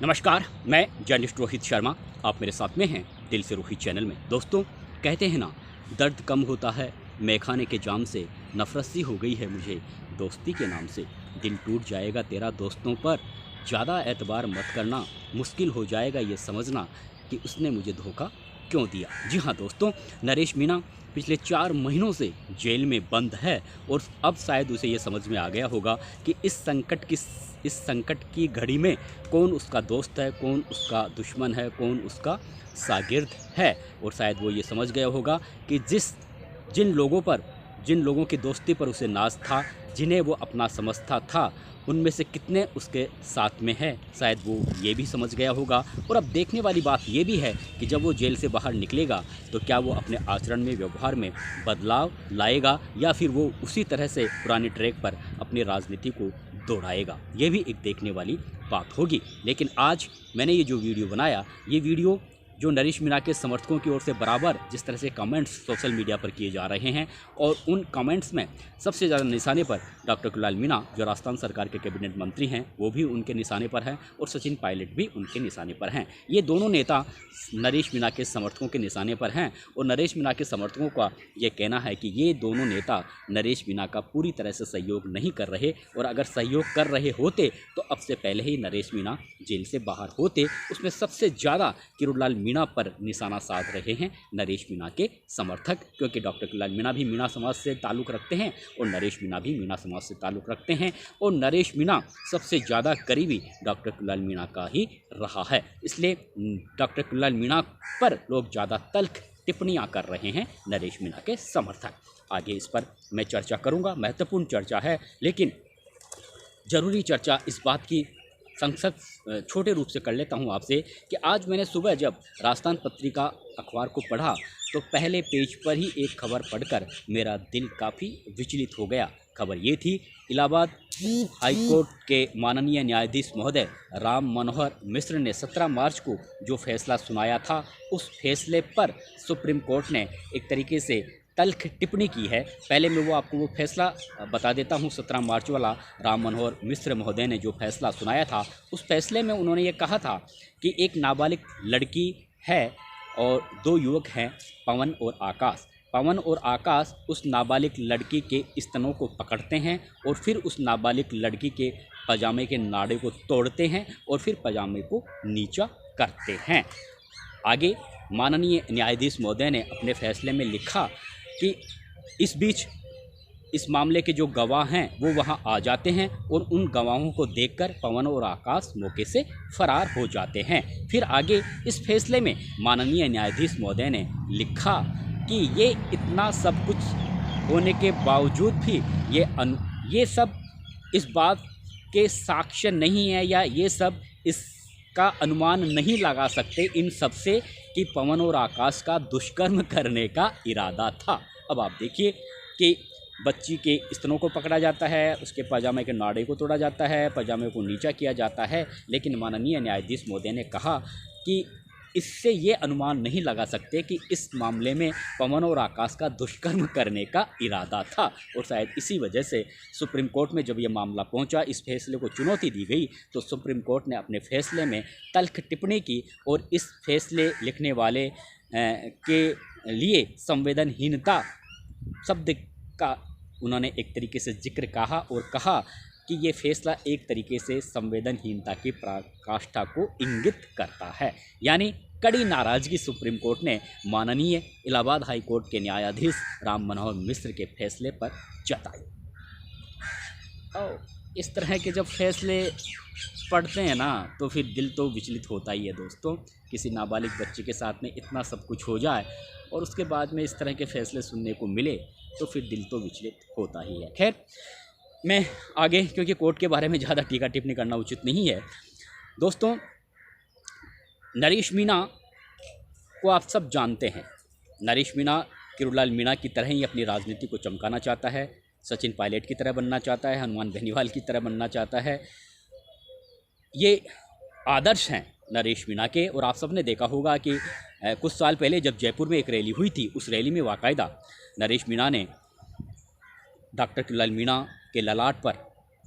नमस्कार, मैं जर्नलिस्ट रोहित शर्मा। आप मेरे साथ में हैं दिल से रोहित चैनल में। दोस्तों, कहते हैं ना, दर्द कम होता है मैखाने के जाम से, नफरत सी हो गई है मुझे दोस्ती के नाम से। दिल टूट जाएगा तेरा दोस्तों पर, ज़्यादा एतबार मत करना, मुश्किल हो जाएगा ये समझना कि उसने मुझे धोखा क्यों दिया। जी हाँ दोस्तों, नरेश मीणा पिछले 4 महीनों से जेल में बंद है और अब शायद उसे ये समझ में आ गया होगा कि इस संकट की घड़ी में कौन उसका दोस्त है, कौन उसका दुश्मन है, कौन उसका शागिर्द है। और शायद वो ये समझ गया होगा कि जिन लोगों की दोस्ती पर उसे नाज था, जिन्हें वो अपना समझता था, उनमें से कितने उसके साथ में हैं। शायद वो ये भी समझ गया होगा। और अब देखने वाली बात ये भी है कि जब वो जेल से बाहर निकलेगा तो क्या वो अपने आचरण में, व्यवहार में बदलाव लाएगा या फिर वो उसी तरह से पुराने ट्रैक पर अपनी राजनीति को दोहराएगा। ये भी एक देखने वाली बात होगी। लेकिन आज मैंने ये जो वीडियो बनाया, ये वीडियो जो नरेश मीणा के समर्थकों की ओर से बराबर जिस तरह से कमेंट्स सोशल मीडिया पर किए जा रहे हैं, और उन कमेंट्स में सबसे ज़्यादा निशाने पर डॉक्टर कुणाल मीणा, जो राजस्थान सरकार के कैबिनेट मंत्री हैं, वो भी उनके निशाने पर हैं, और सचिन पायलट भी उनके निशाने पर हैं। ये दोनों नेता नरेश मीणा के समर्थकों के निशाने पर हैं, और नरेश मीणा के समर्थकों का ये कहना है कि ये दोनों नेता नरेश मीणा का पूरी तरह से सहयोग नहीं कर रहे, और अगर सहयोग कर रहे होते तो अब से पहले ही नरेश मीणा जेल से बाहर होते। उसमें सबसे ज़्यादा किरोड़लाल मीणा पर निशाना साध रहे हैं नरेश मीणा के समर्थक, क्योंकि डॉक्टर कुणाल मीणा भी मीणा समाज से ताल्लुक़ रखते हैं और नरेश मीणा भी मीणा समाज से ताल्लुक़ रखते हैं, और नरेश मीणा सबसे ज़्यादा करीबी डॉक्टर कुणाल मीणा का ही रहा है। इसलिए डॉक्टर कुणाल मीणा पर लोग ज़्यादा तल्ख टिप्पणियाँ कर रहे हैं नरेश मीणा के समर्थक। आगे इस पर मैं चर्चा करूँगा, महत्वपूर्ण चर्चा है, लेकिन ज़रूरी चर्चा इस बात की संक्षिप्त छोटे रूप से कर लेता हूं आपसे कि आज मैंने सुबह जब राजस्थान पत्रिका अखबार को पढ़ा तो पहले पेज पर ही एक खबर पढ़कर मेरा दिल काफ़ी विचलित हो गया। खबर ये थी, इलाहाबाद हाईकोर्ट के माननीय न्यायाधीश महोदय राम मनोहर मिश्र ने 17 मार्च को जो फैसला सुनाया था, उस फैसले पर सुप्रीम कोर्ट ने एक तरीके से तल्ख टिप्पणी की है। पहले मैं वो फैसला बता देता हूँ। 17 मार्च वाला राम मनोहर मिश्र महोदय ने जो फैसला सुनाया था, उस फैसले में उन्होंने ये कहा था कि एक नाबालिग लड़की है और 2 युवक हैं, पवन और आकाश। पवन और आकाश उस नाबालिग लड़की के स्तनों को पकड़ते हैं और फिर उस नाबालिग लड़की के पजामे के नाड़े को तोड़ते हैं और फिर पजामे को नीचा करते हैं। आगे माननीय न्यायाधीश महोदय ने अपने फैसले में लिखा कि इस बीच इस मामले के जो गवाह हैं वो वहां आ जाते हैं और उन गवाहों को देखकर पवन और आकाश मौके से फरार हो जाते हैं। फिर आगे इस फैसले में माननीय न्यायाधीश महोदय ने लिखा कि ये इतना सब कुछ होने के बावजूद भी ये सब इस बात के साक्ष्य नहीं है, या ये सब इसका अनुमान नहीं लगा सकते इन सब से कि पवन और आकाश का दुष्कर्म करने का इरादा था। अब आप देखिए कि बच्ची के स्तनों को पकड़ा जाता है, उसके पजामे के नाड़े को तोड़ा जाता है, पजामे को नीचा किया जाता है, लेकिन माननीय न्यायाधीश महोदय ने कहा कि इससे ये अनुमान नहीं लगा सकते कि इस मामले में पवन और आकाश का दुष्कर्म करने का इरादा था। और शायद इसी वजह से सुप्रीम कोर्ट में जब ये मामला पहुंचा, इस फैसले को चुनौती दी गई, तो सुप्रीम कोर्ट ने अपने फैसले में तल्ख टिप्पणी की और इस फैसले लिखने वाले के लिए संवेदनहीनता शब्द का उन्होंने एक तरीके से जिक्र कहा और कहा कि ये फैसला एक तरीके से संवेदनहीनता की पराकाष्ठा को इंगित करता है। यानी कड़ी नाराज़गी सुप्रीम कोर्ट ने माननीय इलाहाबाद हाई कोर्ट के न्यायाधीश राम मनोहर मिश्र के फैसले पर जताई। और इस तरह के जब फैसले पढ़ते हैं ना, तो फिर दिल तो विचलित होता ही है दोस्तों। किसी नाबालिग बच्चे के साथ में इतना सब कुछ हो जाए और उसके बाद में इस तरह के फैसले सुनने को मिले, तो फिर दिल तो विचलित होता ही है। खैर, मैं आगे, क्योंकि कोर्ट के बारे में ज़्यादा टीका टिप्पणी करना उचित नहीं है दोस्तों। नरेश मीणा को आप सब जानते हैं। नरेश मीणा किरोड़लाल मीणा की तरह ही अपनी राजनीति को चमकाना चाहता है, सचिन पायलट की तरह बनना चाहता है, हनुमान बेनीवाल की तरह बनना चाहता है। ये आदर्श हैं नरेश मीणा के। और आप सब ने देखा होगा कि कुछ साल पहले जब जयपुर में एक रैली हुई थी, उस रैली में बाकायदा नरेश मीणा ने डॉक्टर कुणाल मीणा के ललाट पर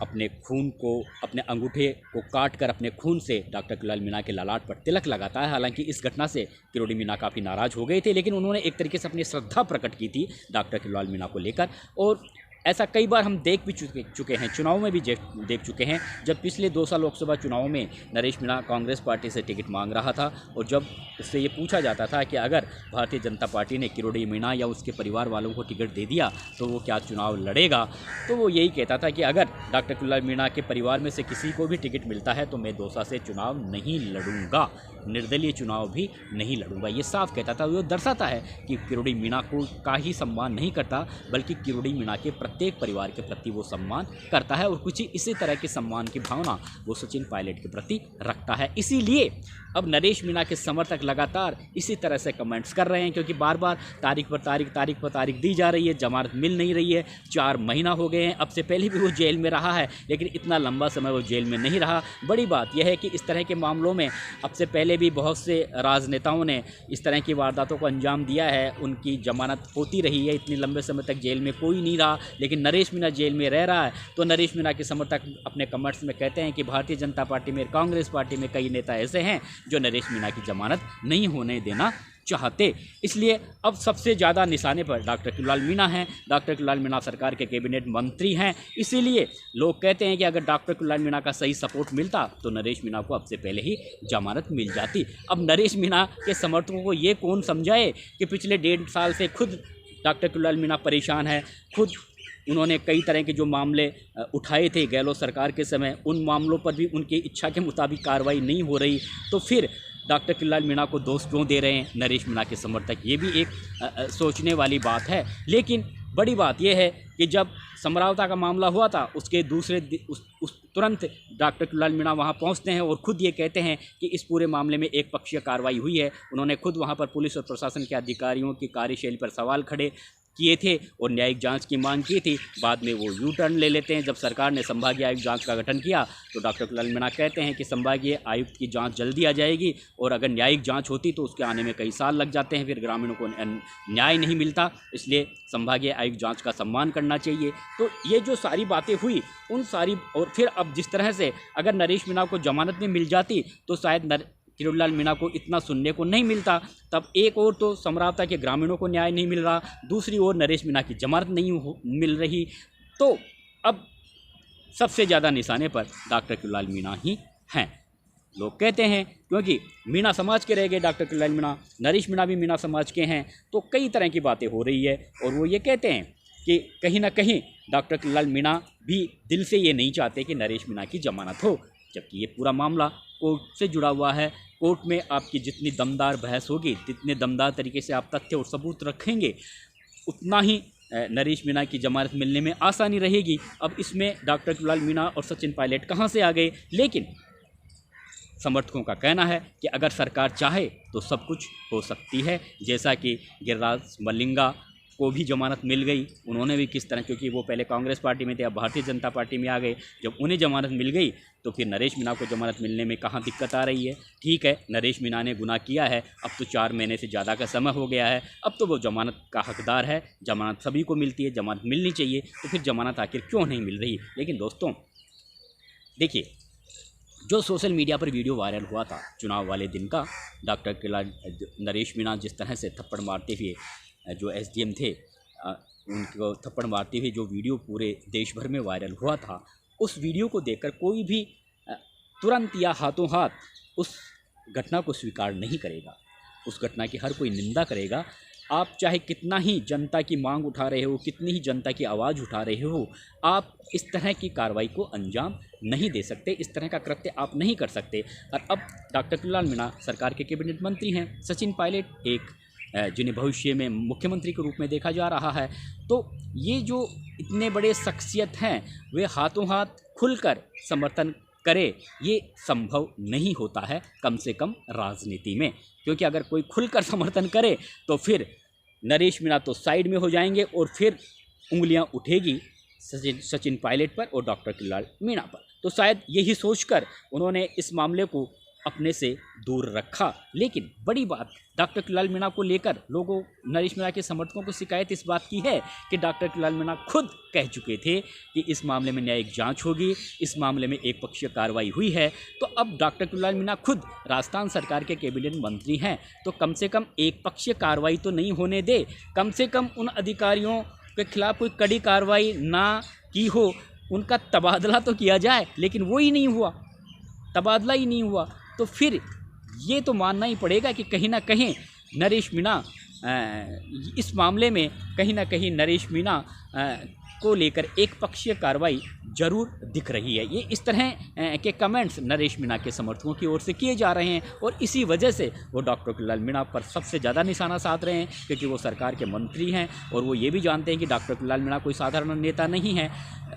अपने खून को, अपने अंगूठे को काट कर अपने खून से डॉक्टर किरोड़ीलाल मीणा के ललाट पर तिलक लगाता है। हालांकि इस घटना से किरोड़ी मीणा काफ़ी नाराज़ हो गए थे, लेकिन उन्होंने एक तरीके से अपनी श्रद्धा प्रकट की थी डॉक्टर किरोड़ीलाल मीणा को लेकर। और ऐसा कई बार हम देख भी चुके हैं, चुनाव में भी देख चुके हैं। जब पिछले 2 साल लोकसभा चुनाव में नरेश मीणा कांग्रेस पार्टी से टिकट मांग रहा था और जब उससे ये पूछा जाता था कि अगर भारतीय जनता पार्टी ने किरोड़ी मीणा या उसके परिवार वालों को टिकट दे दिया तो वो क्या चुनाव लड़ेगा, तो वो यही कहता था कि अगर डॉक्टर किरोड़ीलाल मीणा के परिवार में से किसी को भी टिकट मिलता है तो मैं दौसा से चुनाव नहीं लड़ूंगा, निर्दलीय चुनाव भी नहीं लड़ूंगा। ये साफ कहता था। वो दर्शाता है कि किरोड़ी मीणा को का ही सम्मान नहीं करता, बल्कि किरोड़ी मीणा के प्रत्येक परिवार के प्रति वो सम्मान करता है और कुछ इसी तरह के सम्मान की भावना वो सचिन पायलट के प्रति रखता है। इसीलिए अब नरेश मीणा के समर्थक लगातार इसी तरह से कमेंट्स कर रहे हैं, क्योंकि बार बार तारीख पर तारीख दी जा रही है, जमानत मिल नहीं रही है। 4 महीना हो गए हैं, अब से पहले भी वो जेल में रहा है, लेकिन इतना लंबा समय वो जेल में नहीं रहा। बड़ी बात यह है कि इस तरह के मामलों में अब से पहले भी बहुत से राजनेताओं ने इस तरह की वारदातों को अंजाम दिया है, उनकी जमानत होती रही है, इतने लंबे समय तक जेल में कोई नहीं रहा, लेकिन नरेश मीणा जेल में रह रहा है। तो नरेश मीणा के समर्थक अपने कमेंट्स में कहते हैं कि भारतीय जनता पार्टी में, कांग्रेस पार्टी में कई नेता ऐसे हैं जो नरेश मीणा की जमानत नहीं होने देना चाहते। इसलिए अब सबसे ज़्यादा निशाने पर डॉक्टर किरोड़ीलाल मीणा हैं। डॉक्टर किरोड़ीलाल मीणा सरकार के कैबिनेट मंत्री हैं, इसीलिए लोग कहते हैं कि अगर डॉक्टर किरोड़ीलाल मीणा का सही सपोर्ट मिलता तो नरेश मीणा को अब से पहले ही जमानत मिल जाती। अब नरेश मीणा के समर्थकों को ये कौन समझाए कि पिछले 1.5 साल से खुद डॉक्टर किरोड़ीलाल मीणा परेशान है, खुद उन्होंने कई तरह के जो मामले उठाए थे गहलोत सरकार के समय, उन मामलों पर भी उनकी इच्छा के मुताबिक कार्रवाई नहीं हो रही, तो फिर डॉक्टर किरोड़ीलाल मीणा को दोष क्यों दे रहे हैं नरेश मीणा के समर्थक? ये भी एक सोचने वाली बात है। लेकिन बड़ी बात यह है कि जब समरावता का मामला हुआ था, उसके उस तुरंत डॉक्टर किरोड़ीलाल मीणा वहाँ पहुँचते हैं और ख़ुद ये कहते हैं कि इस पूरे मामले में एक पक्षीय कार्रवाई हुई है। उन्होंने खुद वहाँ पर पुलिस और प्रशासन के अधिकारियों की कार्यशैली पर सवाल खड़े किए थे और न्यायिक जांच की मांग की थी। बाद में वो यू टर्न ले लेते हैं। जब सरकार ने संभागीय आयुक्त जांच का गठन किया तो डॉक्टर किरोड़ीलाल मीणा कहते हैं कि संभागीय आयुक्त की जांच जल्दी आ जाएगी, और अगर न्यायिक जांच होती तो उसके आने में कई साल लग जाते हैं, फिर ग्रामीणों को न्याय नहीं मिलता, इसलिए संभागीय आयुक्त जांच का सम्मान करना चाहिए। तो ये जो सारी बातें हुई उन सारी, और फिर अब जिस तरह से अगर नरेश मीणा को जमानत में मिल जाती तो शायद किरोड़ीलाल मीणा को इतना सुनने को नहीं मिलता। तब एक और तो समरावता के ग्रामीणों को न्याय नहीं मिल रहा, दूसरी ओर नरेश मीणा की जमानत नहीं मिल रही। तो अब सबसे ज़्यादा निशाने पर डॉक्टर किरोड़ीलाल मीणा ही हैं। लोग कहते हैं क्योंकि मीणा समाज के रह गए डॉक्टर किरोड़ीलाल मीणा, नरेश मीणा भी मीणा समाज के हैं, तो कई तरह की बातें हो रही है। और वो ये कहते हैं कि कहीं ना कहीं डॉक्टर किरोड़ीलाल मीणा भी दिल से ये नहीं चाहते कि नरेश मीणा की जमानत हो, जबकि ये पूरा मामला कोर्ट से जुड़ा हुआ है। कोर्ट में आपकी जितनी दमदार बहस होगी, जितने दमदार तरीके से आप तथ्य और सबूत रखेंगे, उतना ही नरेश मीणा की जमानत मिलने में आसानी रहेगी। अब इसमें डॉक्टर किरोड़ीलाल मीणा और सचिन पायलट कहाँ से आ गए? लेकिन समर्थकों का कहना है कि अगर सरकार चाहे तो सब कुछ हो सकती है, जैसा कि गिरिराज मलिंगा को भी जमानत मिल गई। उन्होंने भी किस तरह, क्योंकि वो पहले कांग्रेस पार्टी में थे, अब भारतीय जनता पार्टी में आ गए, जब उन्हें जमानत मिल गई तो फिर नरेश मीणा को जमानत मिलने में कहाँ दिक्कत आ रही है? ठीक है, नरेश मीणा ने गुनाह किया है, अब तो 4 महीने से ज़्यादा का समय हो गया है, अब तो वो जमानत का हकदार है, जमानत सभी को मिलती है, जमानत मिलनी चाहिए, तो फिर जमानत आखिर क्यों नहीं मिल रही? लेकिन दोस्तों देखिए, जो सोशल मीडिया पर वीडियो वायरल हुआ था चुनाव वाले दिन का, डॉक्टर किरोड़ीलाल नरेश मीणा जिस तरह से थप्पड़ मारते हुए जो SDM थे उनको थप्पड़ मारते हुए जो वीडियो पूरे देश भर में वायरल हुआ था, उस वीडियो को देखकर कोई भी तुरंत या हाथों हाथ उस घटना को स्वीकार नहीं करेगा। उस घटना की हर कोई निंदा करेगा। आप चाहे कितना ही जनता की मांग उठा रहे हो, कितनी ही जनता की आवाज़ उठा रहे हो, आप इस तरह की कार्रवाई को अंजाम नहीं दे सकते, इस तरह का कृत्य आप नहीं कर सकते। और अब डॉक्टर किरोड़ीलाल मीणा सरकार के कैबिनेट मंत्री हैं, सचिन पायलट एक जिन्हें भविष्य में मुख्यमंत्री के रूप में देखा जा रहा है, तो ये जो इतने बड़े शख्सियत हैं वे हाथों हाथ खुलकर समर्थन करे, ये संभव नहीं होता है, कम से कम राजनीति में। क्योंकि अगर कोई खुलकर समर्थन करे तो फिर नरेश मीणा तो साइड में हो जाएंगे और फिर उंगलियां उठेगी सचिन पायलट पर और डॉक्टर किरोड़ीलाल मीणा पर। तो शायद यही सोचकर उन्होंने इस मामले को अपने से दूर रखा। लेकिन बड़ी बात डॉक्टर किरोड़ीलाल मीणा को लेकर लोगों, नरेश मीणा के समर्थकों को शिकायत इस बात की है कि डॉक्टर किरोड़ीलाल मीणा खुद कह चुके थे कि इस मामले में न्यायिक जांच होगी, इस मामले में एक पक्षीय कार्रवाई हुई है। तो अब डॉक्टर किरोड़ीलाल मीणा खुद राजस्थान सरकार के कैबिनेट मंत्री हैं, तो कम से कम एक पक्षीय कार्रवाई तो नहीं होने दे, कम से कम उन अधिकारियों के खिलाफ कोई कड़ी कार्रवाई ना की हो, उनका तबादला तो किया जाए। लेकिन वो ही नहीं हुआ, तबादला ही नहीं हुआ। तो फिर ये तो मानना ही पड़ेगा कि कहीं ना कहीं नरेश मीणा इस मामले में कहीं ना कहीं नरेश मीणा को लेकर एक पक्षीय कार्रवाई जरूर दिख रही है। ये इस तरह के कमेंट्स नरेश मीणा के समर्थकों की ओर से किए जा रहे हैं और इसी वजह से वो डॉक्टर किरोड़ीलाल मीणा पर सबसे ज़्यादा निशाना साध रहे हैं, क्योंकि वो सरकार के मंत्री हैं और वो ये भी जानते हैं कि डॉक्टर किरोड़ीलाल मीणा कोई साधारण नेता नहीं है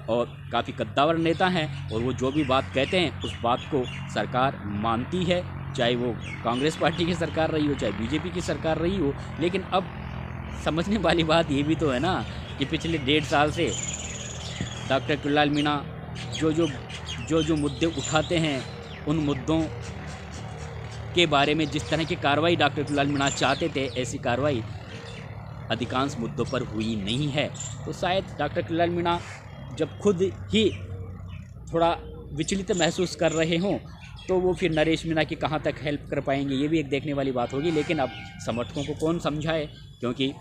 और काफ़ी कद्दावर नेता हैं और वो जो भी बात कहते हैं उस बात को सरकार मानती है, चाहे वो कांग्रेस पार्टी की सरकार रही हो, चाहे बीजेपी की सरकार रही हो। लेकिन अब समझने वाली बात ये भी तो है ना कि पिछले 1.5 साल से डॉक्टर किरोड़ीलाल मीणा जो मुद्दे उठाते हैं, उन मुद्दों के बारे में जिस तरह की कार्रवाई डॉक्टर किरोड़ीलाल मीणा चाहते थे, ऐसी कार्रवाई अधिकांश मुद्दों पर हुई नहीं है। तो शायद डॉक्टर किरोड़ीलाल मीणा जब खुद ही थोड़ा विचलित महसूस कर रहे हों तो वो फिर नरेश मीणा की कहाँ तक हेल्प कर पाएंगे, ये भी एक देखने वाली बात होगी। लेकिन अब समर्थकों को कौन समझाए, क्योंकि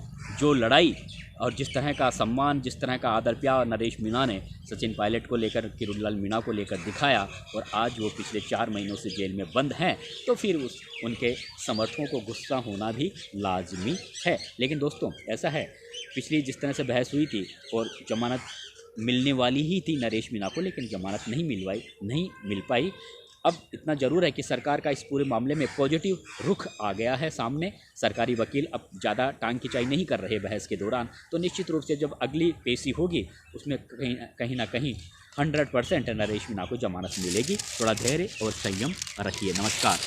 जो लड़ाई और जिस तरह का सम्मान, जिस तरह का आदर प्यार नरेश मीणा ने सचिन पायलट को लेकर, किरोड़ीलाल मीणा को लेकर दिखाया और आज वो पिछले 4 महीनों से जेल में बंद हैं, तो फिर उनके समर्थकों को गुस्सा होना भी लाजमी है। लेकिन दोस्तों ऐसा है, पिछली जिस तरह से बहस हुई थी और जमानत मिलने वाली ही थी नरेश मीणा को, लेकिन जमानत नहीं मिल पाई। अब इतना ज़रूर है कि सरकार का इस पूरे मामले में पॉजिटिव रुख आ गया है सामने। सरकारी वकील अब ज़्यादा टांग खिंचाई नहीं कर रहे बहस के दौरान, तो निश्चित रूप से जब अगली पेशी होगी उसमें कहीं ना कहीं 100% नरेश मीणा को जमानत मिलेगी। थोड़ा धैर्य और संयम रखिए। नमस्कार।